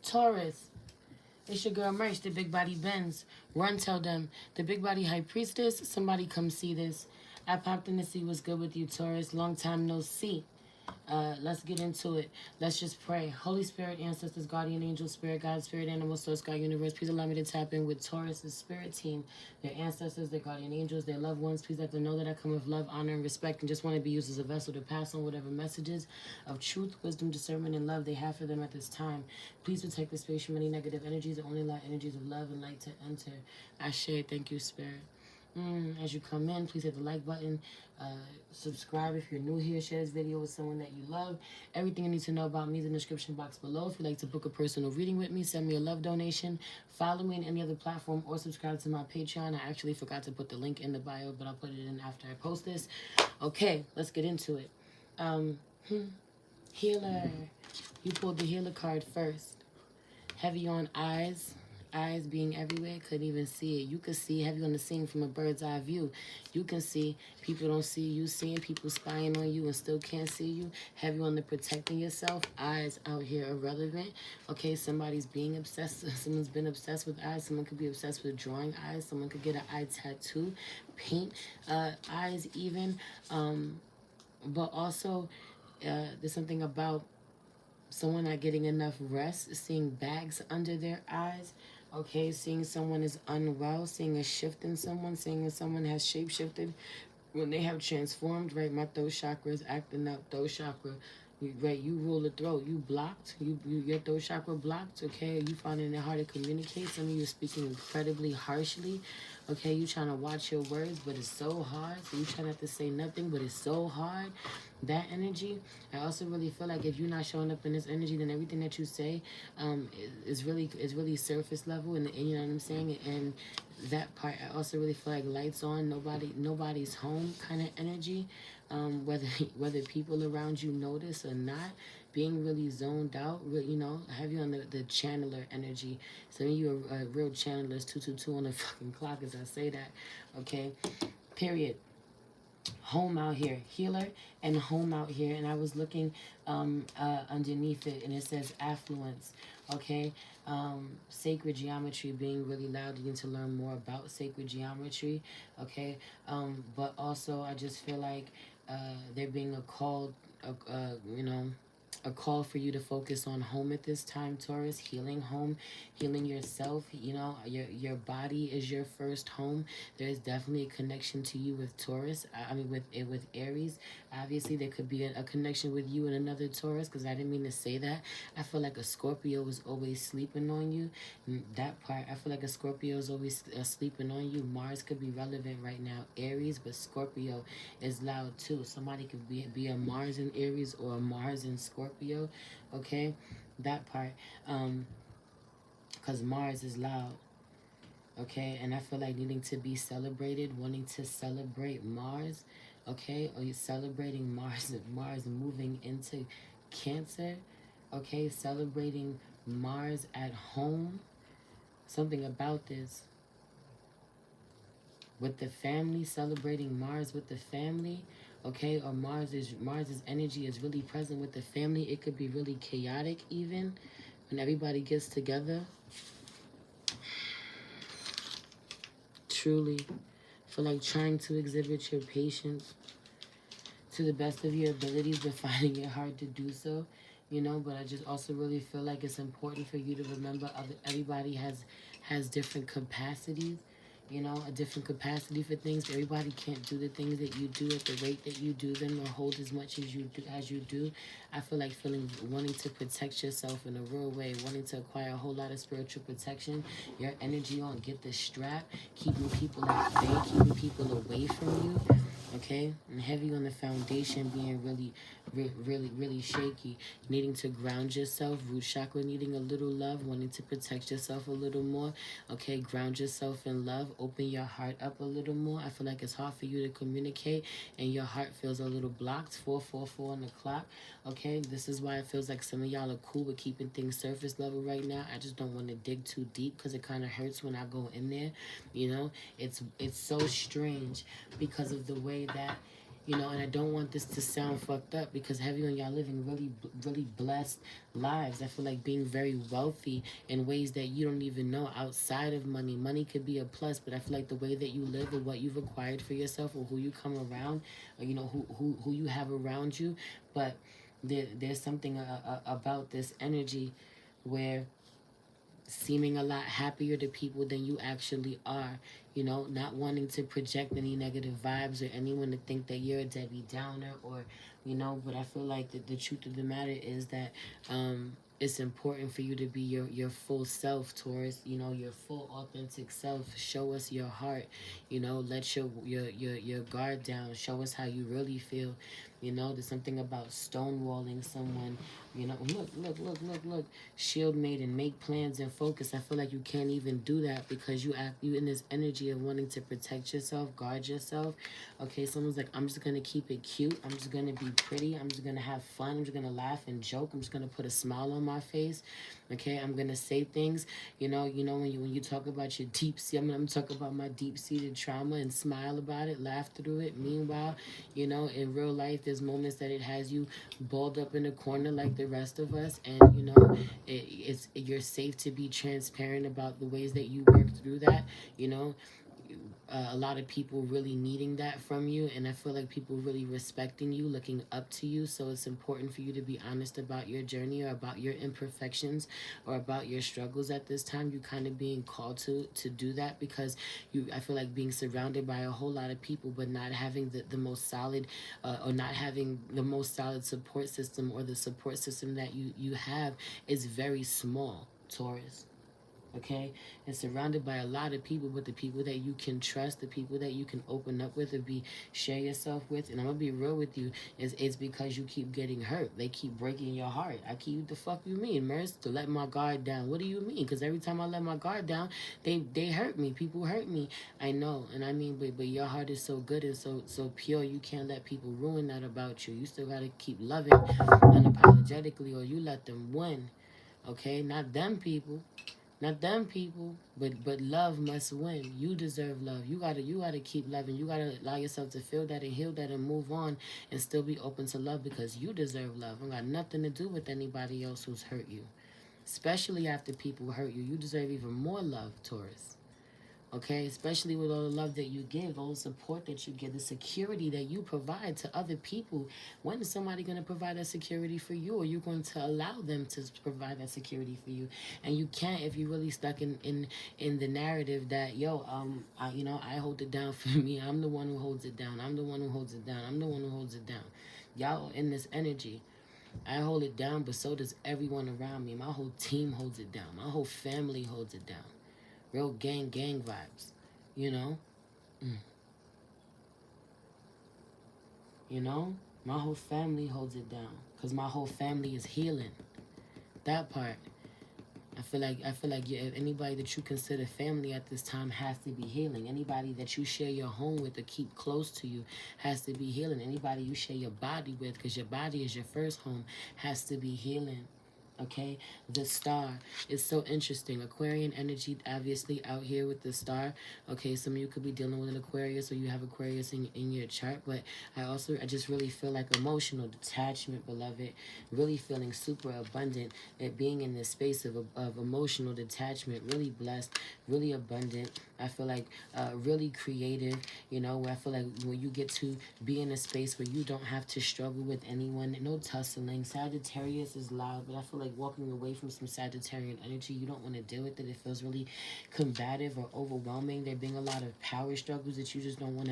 Taurus. It's your girl Merch, the Big Body Benz. Run, tell them. The Big Body High Priestess, somebody come see this. I popped in to see what's good with you, Taurus. Long time no see. Let's get into it. Let's just pray. Holy Spirit, ancestors, guardian angel, spirit, God, spirit, animal, source, God, universe. Please allow me to tap in with Taurus's spirit team, their ancestors, their guardian angels, their loved ones. Please let them know that I come with love, honor, and respect, and just want to be used as a vessel to pass on whatever messages of truth, wisdom, discernment, and love they have for them at this time. Please protect the space from any negative energies and only allow energies of love and light to enter. Ashe, thank you, Spirit. As you come in, please hit the like button. Subscribe if you're new here. Share this video with someone that you love. Everything you need to know about me is in the description box below. If you'd like to book a personal reading with me, send me a love donation. Follow me on any other platform or subscribe to my Patreon. I actually forgot to put the link in the bio, but I'll put it in after I post this. Okay, let's get into it. Healer. You pulled the healer card first. Heavy on eyes. Eyes being everywhere, couldn't even see it. You could see heavy on the scene from a bird's eye view. You can see people don't see you, seeing people spying on you and still can't see you. Heavy on the protecting yourself. Eyes out here irrelevant. Okay, somebody's being obsessed. Someone's been obsessed with eyes. Someone could be obsessed with drawing eyes. Someone could get an eye tattoo, paint eyes even. But also, there's something about someone not getting enough rest, seeing bags under their eyes. Okay, seeing someone is unwell, seeing a shift in someone, seeing when someone has shape-shifted, when they have transformed, right? My throat chakra is acting up. Throat chakra, right? You rule the throat. You blocked. Your throat chakra blocked. Okay, you finding it hard to communicate. Some of you are speaking incredibly harshly. Okay, you trying to watch your words, but it's so hard. So you try not to say nothing, but it's so hard. That energy, I also really feel like if you're not showing up in this energy, then everything that you say is really surface level, and you know what I'm saying. And that part, I also really feel like lights on, nobody's home kind of energy. Whether people around you notice or not, being really zoned out, you know, have you on the channeler energy. Some of you are real channelers, 222 on the fucking clock as I say that. Okay, period. Home out here, healer, and home out here. And I was looking underneath it, and it says affluence. Okay, sacred geometry being really loud. You need to learn more about sacred geometry. Okay, but also I just feel like there being a call, you know, a call for you to focus on home at this time, Taurus. Healing home, healing yourself. You know, your body is your first home. There is definitely a connection to you with Taurus. I mean, with Aries. Obviously, there could be a connection with you and another Taurus, because I didn't mean to say that. I feel like a Scorpio is always sleeping on you. That part, I feel like a Scorpio is always sleeping on you. Mars could be relevant right now, Aries, but Scorpio is loud too. Somebody could be a Mars in Aries or a Mars in Scorpio. Okay, that part, because Mars is loud. Okay, and I feel like needing to be celebrated, wanting to celebrate Mars. Okay, or you're celebrating Mars moving into Cancer. Okay, celebrating Mars at home. Something about this with the family, celebrating Mars with the family. Okay, or Mars's energy is really present with the family. It could be really chaotic even when everybody gets together. Truly feel like trying to exhibit your patience to the best of your abilities, but finding it hard to do so, you know. But I just also really feel like it's important for you to remember everybody has different capacities, you know, a different capacity for things. Everybody can't do the things that you do at the rate that you do them, or hold as much as you do. I feel like wanting to protect yourself in a real way, wanting to acquire a whole lot of spiritual protection. Your energy on, get the strap, keeping people at bay, keeping people away from you. Okay, and heavy on the foundation, being really shaky, needing to ground yourself, root chakra needing a little love, wanting to protect yourself a little more. Okay, ground yourself in love, open your heart up a little more. I feel like it's hard for you to communicate, and your heart feels a little blocked. 444 on the clock. Okay, this is why it feels like some of y'all are cool with keeping things surface level right now. I just don't want to dig too deep, because it kind of hurts when I go in there. You know, it's so strange because of the way that You know, and I don't want this to sound fucked up because heavy on y'all living really blessed lives. I feel like being very wealthy in ways that you don't even know outside of money. Money could be a plus, but I feel like the way that you live or what you've acquired for yourself or who you come around, or you know who you have around you, but there's something about this energy where seeming a lot happier to people than you actually are. You know, not wanting to project any negative vibes or anyone to think that you're a Debbie Downer or, you know, but I feel like the truth of the matter is that it's important for you to be your full self, Taurus. You know, your full authentic self. Show us your heart. You know, let your guard down. Show us how you really feel. You know, there's something about stonewalling someone. You know, look. Shield made and make plans and focus. I feel like you can't even do that because you in this energy of wanting to protect yourself, guard yourself. Okay, someone's like, I'm just gonna keep it cute. I'm just gonna be pretty. I'm just gonna have fun. I'm just gonna laugh and joke. I'm just gonna put a smile on my face. Okay, I'm gonna say things. You know when you talk about your deep sea, I'm talking about my deep seated trauma and smile about it, laugh through it. Meanwhile, you know, in real life, there's moments that it has you balled up in a corner like the rest of us, and you know, you're safe to be transparent about the ways that you work through that. You know, a lot of people really needing that from you, and I feel like people really respecting you, looking up to you. So it's important for you to be honest about your journey or about your imperfections or about your struggles at this time. You kind of being called to do that because I feel like being surrounded by a whole lot of people but not having the most solid or not having the most solid support system, or the support system that you have is very small, Taurus. Okay, and surrounded by a lot of people, but the people that you can trust, the people that you can open up with or be share yourself with, and I'm gonna be real with you, is it's because you keep getting hurt. They keep breaking your heart. I keep, the fuck you mean, Merce? To let my guard down? What do you mean? Because every time I let my guard down, they hurt me. People hurt me. I know, and I mean, but your heart is so good and so pure. You can't let people ruin that about you. You still gotta keep loving unapologetically, or you let them win. Okay, not them people. Not them people, but love must win. You deserve love. You gotta keep loving. You gotta allow yourself to feel that and heal that and move on and still be open to love because you deserve love. It got nothing to do with anybody else who's hurt you. Especially after people hurt you. You deserve even more love, Taurus. Okay, especially with all the love that you give, all the support that you give, the security that you provide to other people. When is somebody going to provide that security for you, or you're going to allow them to provide that security for you? And you can't if you're really stuck in the narrative that I hold it down for me. I'm the one who holds it down. I'm the one who holds it down. I'm the one who holds it down. Y'all in this energy. I hold it down, but so does everyone around me. My whole team holds it down. My whole family holds it down. Real gang vibes, you know. Mm. You know, my whole family holds it down because my whole family is healing. That part, I feel like anybody that you consider family at this time has to be healing. Anybody that you share your home with or keep close to you has to be healing. Anybody you share your body with, because your body is your first home, has to be healing. Okay, the star is so interesting. Aquarian energy, obviously, out here with the star. Okay, some of you could be dealing with an Aquarius, or you have Aquarius in your chart, but I just really feel like emotional detachment, beloved. Really feeling super abundant at being in this space of emotional detachment. Really blessed, really abundant. I feel like really creative, you know, where I feel like when you get to be in a space where you don't have to struggle with anyone, no tussling. Sagittarius is loud, but I feel like walking away from some Sagittarian energy, you don't want to deal with it. It feels really combative or overwhelming. There being a lot of power struggles that you just don't want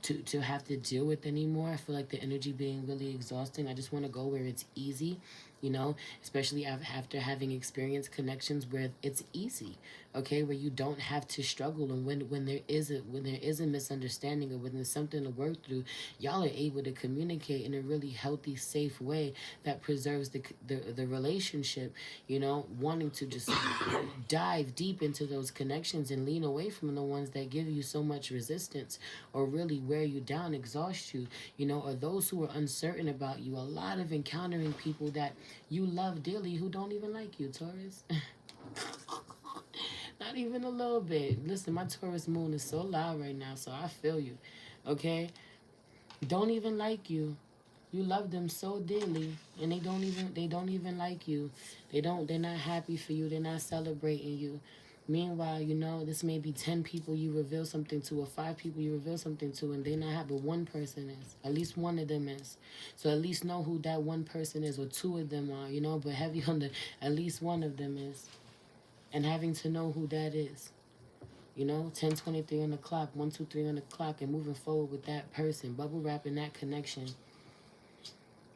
to have to deal with anymore. I feel like the energy being really exhausting. I just want to go where it's easy, you know, especially after having experienced connections where it's easy, okay, where you don't have to struggle. And when there is a misunderstanding, or when there's something to work through, y'all are able to communicate in a really healthy, safe way that preserves the relationship, you know, wanting to just dive deep into those connections and lean away from the ones that give you so much resistance or really wear you down, exhaust you, you know, or those who are uncertain about you. A lot of encountering people that you love dearly who don't even like you, Taurus. Not even a little bit. Listen, my Taurus moon is so loud right now, so I feel you. Okay? don't even like you. You love them so dearly, and they don't even like you. They're not happy for you. They're not celebrating you. Meanwhile, this may be 10 people you reveal something to, or 5 people you reveal something to, and they're not happy, but one person is. At least one of them is. So at least know who that one person is, or 2 of them are, but heavy on the, at least one of them is. And having to know who that is. 10:23 on the clock, 1, 2, 3 on the clock, and moving forward with that person, bubble wrapping that connection.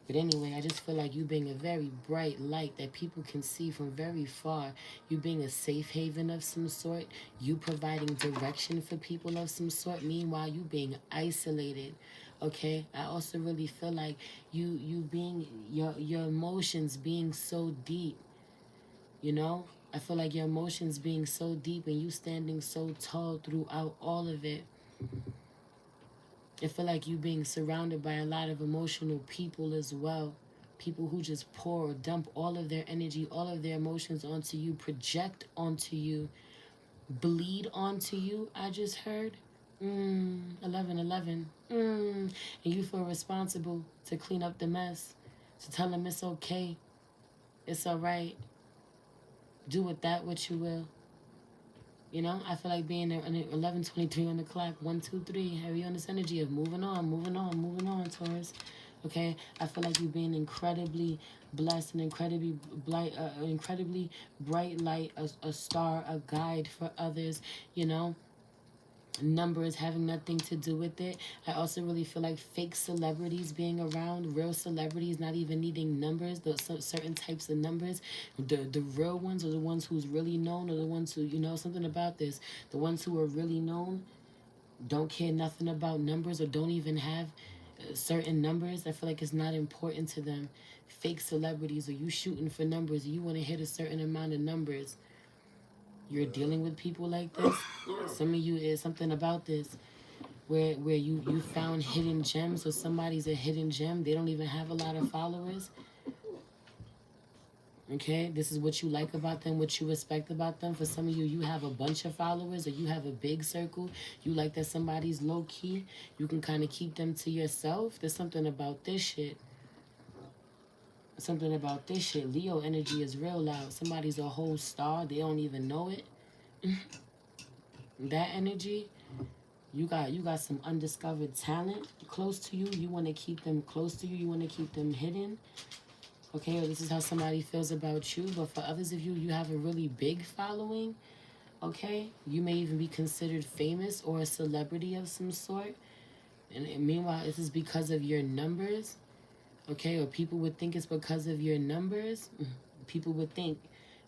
But anyway, I just feel like you being a very bright light that people can see from very far. You being a safe haven of some sort. You providing direction for people of some sort. Meanwhile, you being isolated. Okay? I also really feel like you being, your emotions being so deep. I feel like your emotions being so deep and you standing so tall throughout all of it. I feel like you being surrounded by a lot of emotional people as well. People who just pour or dump all of their energy, all of their emotions onto you, project onto you, bleed onto you, I just heard. 11:11. And you feel responsible to clean up the mess, to tell them it's okay, it's all right, do with that what you will. I feel like being there 11:23 on the clock, 1, 2, 3, heavy on this energy of moving on, Taurus. Okay, I feel like you being incredibly blessed and incredibly bright light, a star, a guide for others. Numbers having nothing to do with it. I also really feel like fake celebrities being around, real celebrities not even needing numbers, certain types of numbers. The real ones are the ones who's really known, or the ones who, something about this. The ones who are really known don't care nothing about numbers, or don't even have certain numbers. I feel like it's not important to them. Fake celebrities, or you shooting for numbers, you want to hit a certain amount of numbers. You're dealing with people like this. Some of you is something about this where you found hidden gems, or somebody's a hidden gem. They don't even have a lot of followers. Okay, this is what you like about them, what you respect about them. For some of you, you have a bunch of followers, or you have a big circle. You like that somebody's low key. You can kind of keep them to yourself. There's something about this shit. Leo energy is real loud. Somebody's a whole star. They don't even know it. That energy. You got some undiscovered talent close to you. You want to keep them close to you. You want to keep them hidden. Okay, or this is how somebody feels about you. But for others of you, you have a really big following. Okay, you may even be considered famous or a celebrity of some sort. And meanwhile, this is because of your numbers. Okay, or people would think it's because of your numbers. People would think.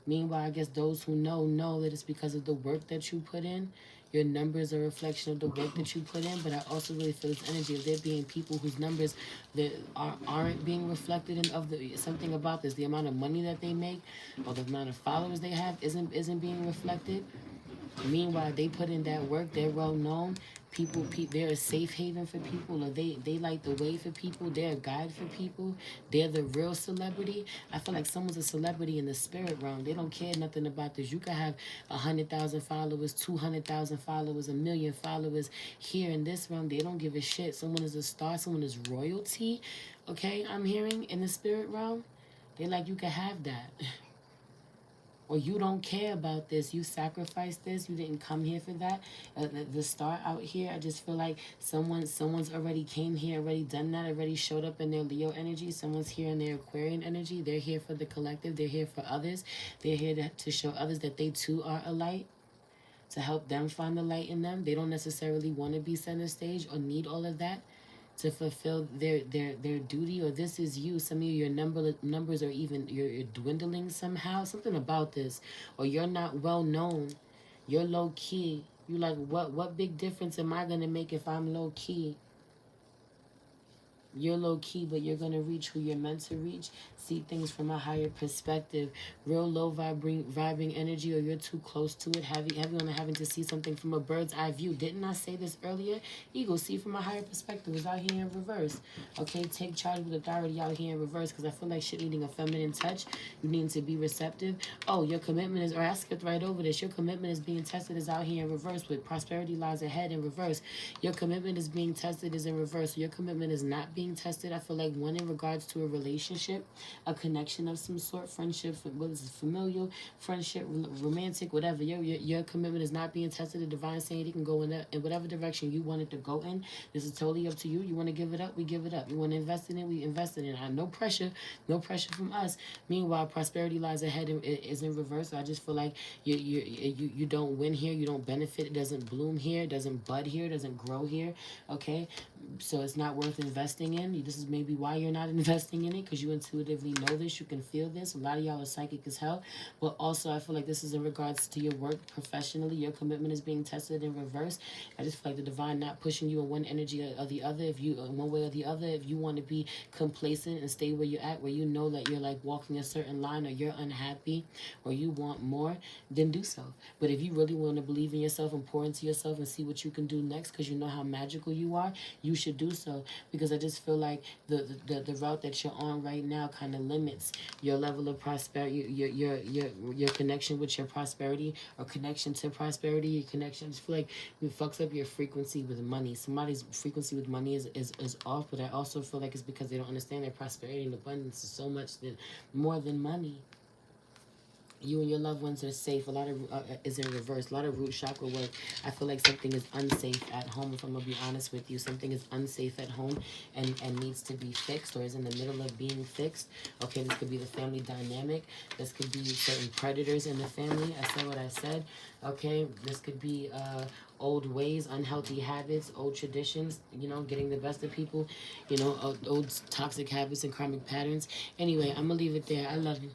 Meanwhile, I guess those who know that it's because of the work that you put in. Your numbers are a reflection of the work that you put in. But I also really feel this energy of there being people whose numbers that aren't being reflected in something about this. The amount of money that they make, or the amount of followers they have isn't being reflected. Meanwhile, they put in that work. They're well known. They're a safe haven for people, or they light the way for people. They're a guide for people. They're the real celebrity. I feel like someone's a celebrity in the spirit realm. They don't care nothing about this. You could have 100,000 followers, 200,000 followers, 1,000,000 followers here in this realm. They don't give a shit. Someone is a star. Someone is royalty. Okay, I'm hearing in the spirit realm. They like, you can have that. Or you don't care about this. You sacrificed this. You didn't come here for that. The star out here, I just feel like someone's already came here, already done that, already showed up in their Leo energy. Someone's here in their Aquarian energy. They're here for the collective. They're here for others. They're here to show others that they too are a light, to help them find the light in them. They don't necessarily want to be center stage or need all of that to fulfill their duty. Or this is you. Some of you, your numbers are even, you're dwindling somehow. Something about this. Or you're not well known. You're low key. You like, what big difference am I gonna make if I'm low key? You're low key, but you're gonna reach who you're meant to reach. See things from a higher perspective. Real low vibing energy, or you're too close to it. Heavy on having to see something from a bird's eye view. Didn't I say this earlier? Ego, see from a higher perspective, is out here in reverse. Okay, take charge with authority out here in reverse, because I feel like shit needing a feminine touch. You need to be receptive. Oh, your commitment is, or I skipped right over this. Your commitment is being tested is out here in reverse, with prosperity lies ahead in reverse. Your commitment is being tested is in reverse. Your commitment is not being tested. I feel like one in regards to a relationship, a connection of some sort, friendship, whether it's familial, friendship, romantic, whatever. Your commitment is not being tested. The divine saying it can go in whatever direction you want it to go in. This is totally up to you. You want to give it up, we give it up. You want to invest in it, we invest in it. No pressure, no pressure from us. Meanwhile, prosperity lies ahead and is in reverse. So I just feel like you don't win here, you don't benefit. It doesn't bloom here, it doesn't bud here, it doesn't grow here. Okay, so it's not worth investing in. This is maybe why you're not investing in it, because you intuitively know this, you can feel this. A lot of y'all are psychic as hell, but also I feel like this is in regards to your work professionally. Your commitment is being tested in reverse. I just feel like the divine not pushing you in one energy or the other. If you one way or the other, if you want to be complacent and stay where you're at, where you know that you're like walking a certain line, or you're unhappy, or you want more, then do so. But if you really want to believe in yourself and pour into yourself and see what you can do next, because you know how magical you are, you should do so. Because I just feel like the route that you're on right now kind of limits your level of prosperity, your connection with your prosperity, or connection to prosperity. Your connection, I just feel like it fucks up your frequency with money. Somebody's frequency with money is off, but I also feel like it's because they don't understand that prosperity and abundance is so much more than money. You and your loved ones are safe. A lot of is in reverse. A lot of root chakra work. I feel like something is unsafe at home. If I'm gonna be honest with you, something is unsafe at home and needs to be fixed, or is in the middle of being fixed. Okay, this could be the family dynamic. This could be certain predators in the family. I said what I said. Okay, this could be old ways, unhealthy habits, old traditions. You know, getting the best of people. You know, old toxic habits and karmic patterns. Anyway, I'm gonna leave it there. I love you.